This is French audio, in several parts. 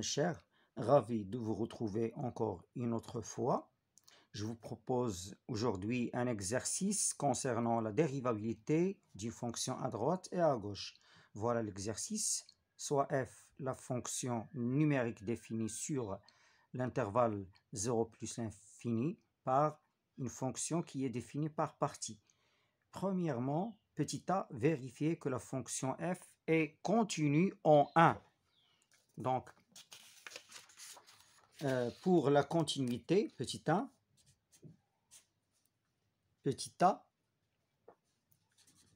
chers, ravi de vous retrouver encore une autre fois. Je vous propose aujourd'hui un exercice concernant la dérivabilité d'une fonction à droite et à gauche. Voilà l'exercice, soit f, la fonction numérique définie sur l'intervalle 0 plus l'infini, par une fonction qui est définie par partie. Premièrement, petit a, vérifier que la fonction f est continue en 1. Donc, pour la continuité, petit a,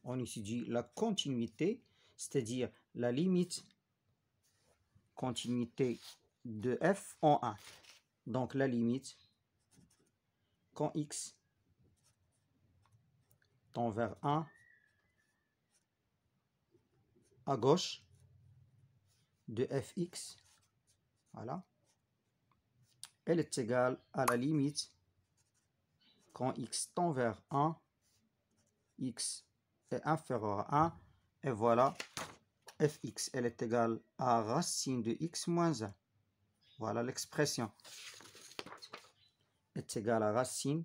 on étudie la continuité, c'est-à-dire la limite continuité de f en 1. Donc, la limite, quand x tend vers 1, à gauche de fx, voilà, elle est égale à la limite quand x tend vers 1, x est inférieur à 1, et voilà, fx, elle est égale à racine de x moins 1. Voilà l'expression, est égale à racine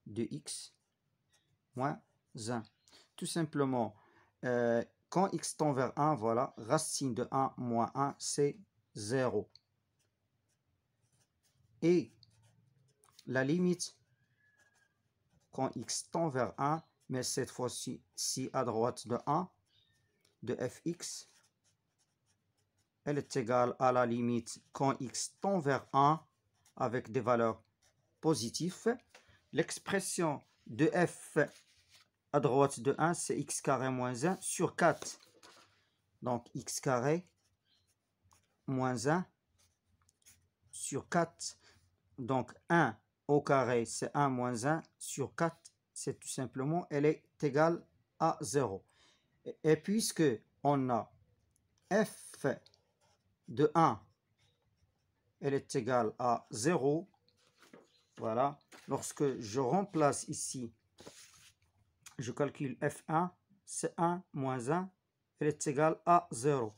de x moins 1. Tout simplement, quand x tend vers 1, voilà, racine de 1 moins 1, c'est 0. Et la limite, quand x tend vers 1, mais cette fois-ci à droite de 1, de fx, elle est égale à la limite quand x tend vers 1 avec des valeurs positives. L'expression de f à droite de 1, c'est x carré moins 1 sur 4. Donc x carré moins 1 sur 4. Donc 1 au carré, c'est 1 moins 1 sur 4. C'est tout simplement, elle est égale à 0. Et puisque on a f de 1, elle est égale à 0. Voilà. Lorsque je remplace ici, je calcule f1, c'est 1 moins 1, elle est égale à 0.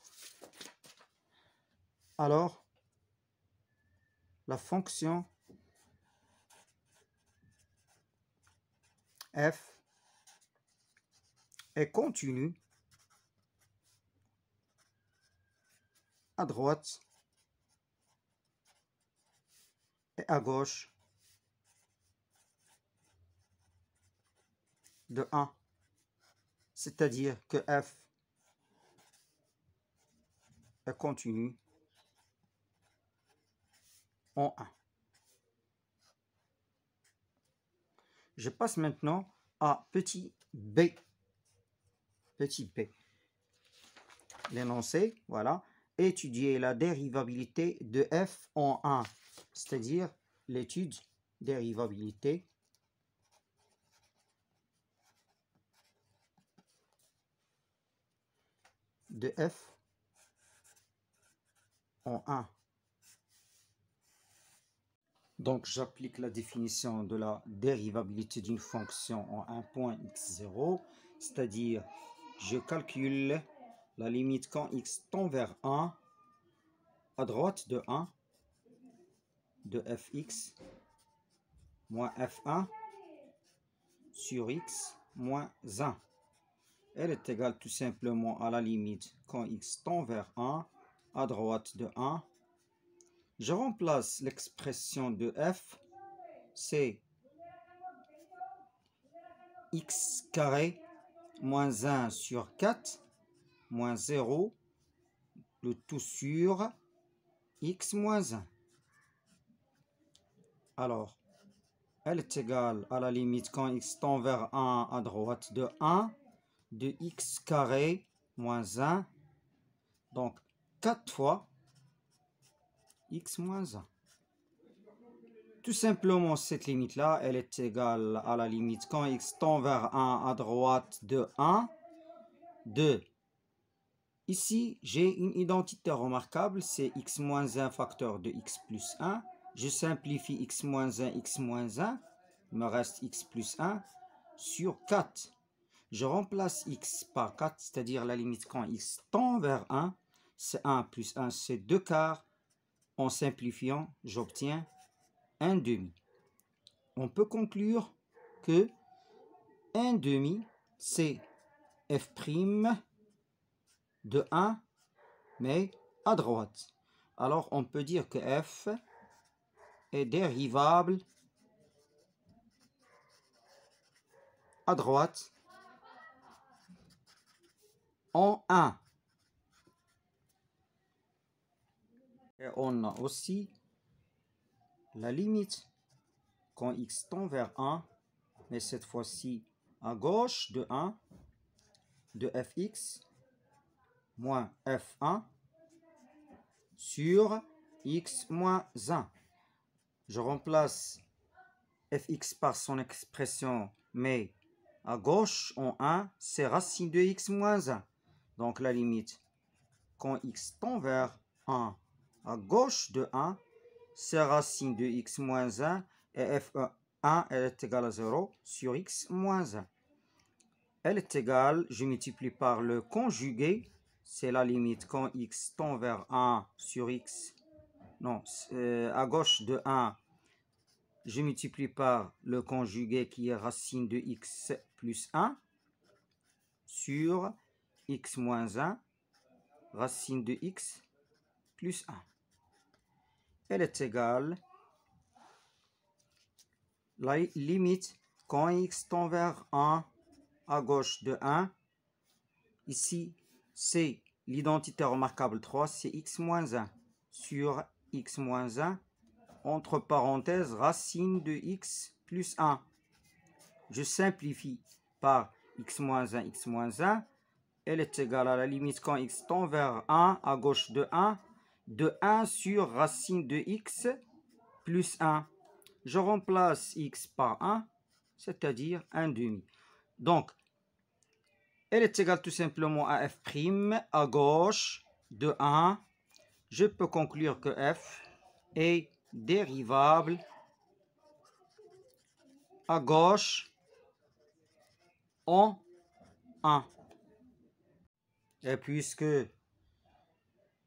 Alors, la fonction f est continue à droite et à gauche de 1. C'est-à-dire que f est continue en 1. Je passe maintenant à petit b. Petit b. L'énoncé, voilà. Étudier la dérivabilité de f en 1, c'est-à-dire l'étude dérivabilité de f en 1. Donc, j'applique la définition de la dérivabilité d'une fonction en un point x0, c'est-à-dire je calcule la limite quand x tend vers 1 à droite de 1 de fx moins f1 sur x moins 1. Elle est égale tout simplement à la limite quand x tend vers 1 à droite de 1. Je remplace l'expression de f, c'est x carré moins 1 sur 4 moins 0, le tout sur x moins 1. Alors, elle est égale à la limite quand x tend vers 1 à droite de 1 de x carré moins 1. Donc, 4 fois x moins 1. Tout simplement, cette limite-là, elle est égale à la limite quand x tend vers 1 à droite de 1 de... Ici, j'ai une identité remarquable, c'est x moins 1 facteur de x plus 1. Je simplifie x moins 1, x moins 1. Il me reste x plus 1 sur 4. Je remplace x par 4, c'est-à-dire la limite quand x tend vers 1. C'est 1 plus 1, c'est 2 quarts. En simplifiant, j'obtiens 1 demi. On peut conclure que 1 demi, c'est f' de 1, mais à droite. Alors, on peut dire que f est dérivable à droite en 1. Et on a aussi la limite quand x tend vers 1, mais cette fois-ci à gauche de 1, de fx moins f1 sur x moins 1. Je remplace fx par son expression, mais à gauche en 1, c'est racine de x moins 1. Donc la limite, quand x tend vers 1, à gauche de 1, c'est racine de x moins 1 et f1 elle est égale à 0 sur x moins 1. Elle est égale, je multiplie par le conjugué, c'est la limite quand x tend vers 1 sur x, non, à gauche de 1, je multiplie par le conjugué qui est racine de x plus 1 sur x moins 1, racine de x plus 1. Elle est égale, la limite quand x tend vers 1 à gauche de 1, ici c'est l'identité remarquable 3, c'est x moins 1 sur x moins 1, entre parenthèses, racine de x plus 1. Je simplifie par x moins 1, x moins 1. Elle est égale à la limite quand x tend vers 1 à gauche de 1 sur racine de x plus 1. Je remplace x par 1, c'est-à-dire 1 demi. Donc, elle est égale tout simplement à f' à gauche de 1. Je peux conclure que f est dérivable à gauche en 1. Et puisque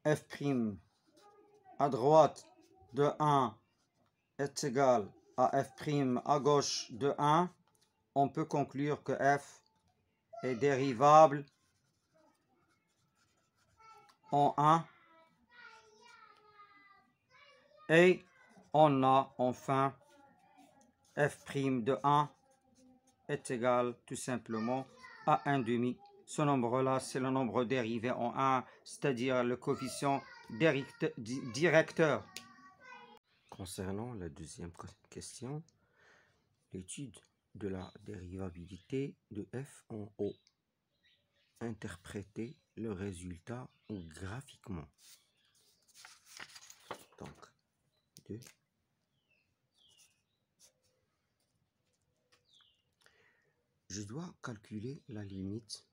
f' à droite de 1 est égal à f' à gauche de 1, on peut conclure que f est dérivable en 1. Et on a enfin f' de 1 est égal tout simplement à 1 demi. Ce nombre-là, c'est le nombre dérivé en 1, c'est-à-dire le coefficient directeur. Concernant la deuxième question, l'étude de la dérivabilité de f en O. Interpréter le résultat graphiquement. Donc, 2. Je dois calculer la limite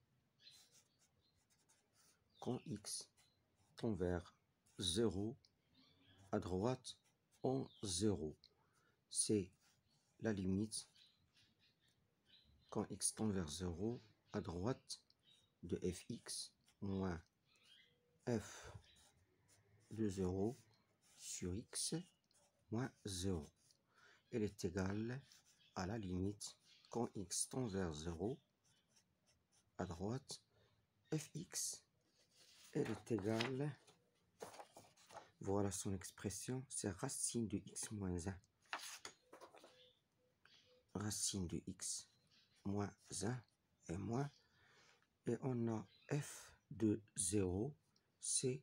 quand x tend vers 0 à droite en 0. C'est la limite quand x tend vers 0 à droite de fx moins f de 0 sur x moins 0. Elle est égale à la limite quand x tend vers 0 à droite fx. Elle est égale, voilà son expression, c'est racine de x moins 1. Racine de x moins 1 et moins. Et on a f de 0, c'est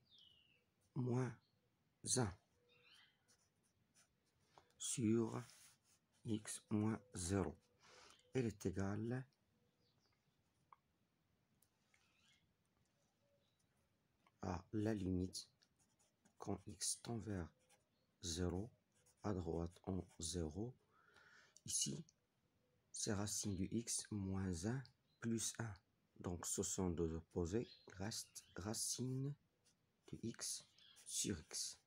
moins 1 sur x moins 0. Elle est égale à la limite quand x tend vers 0 à droite en 0. Ici, c'est racine de x moins 1 plus 1. Donc, ce sont deux opposés. Reste racine de x sur x.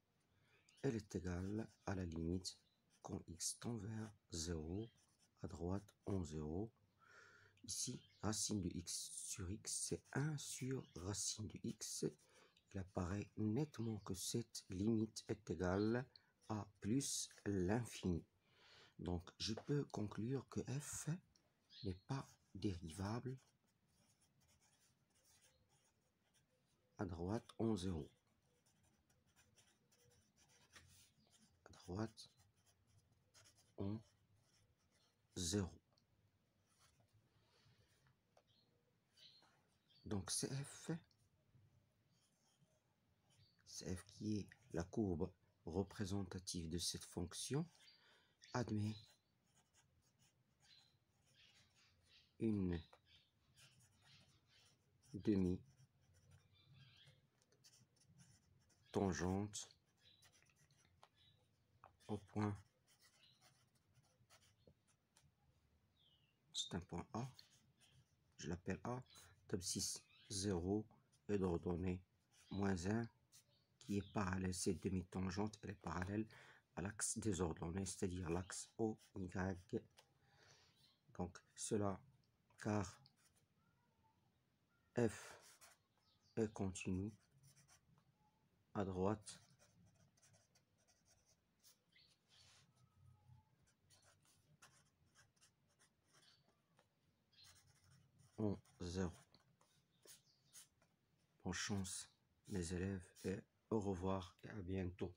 Elle est égale à la limite quand x tend vers 0 à droite en 0. Ici, racine de x sur x, c'est 1 sur racine de x. il apparaît nettement que cette limite est égale à plus l'infini. Donc, je peux conclure que f n'est pas dérivable à droite en 0. À droite en 0. Donc, CF qui est la courbe représentative de cette fonction, admet une demi-tangente au point, c'est un point A, je l'appelle A, d'abscisse 0 et d'ordonnée -1, qui est parallèle, cette demi-tangente, elle est parallèle à l'axe des ordonnées, c'est-à-dire l'axe OY. Donc cela car f est continu à droite en 0. Bonne chance mes élèves et au revoir et à bientôt.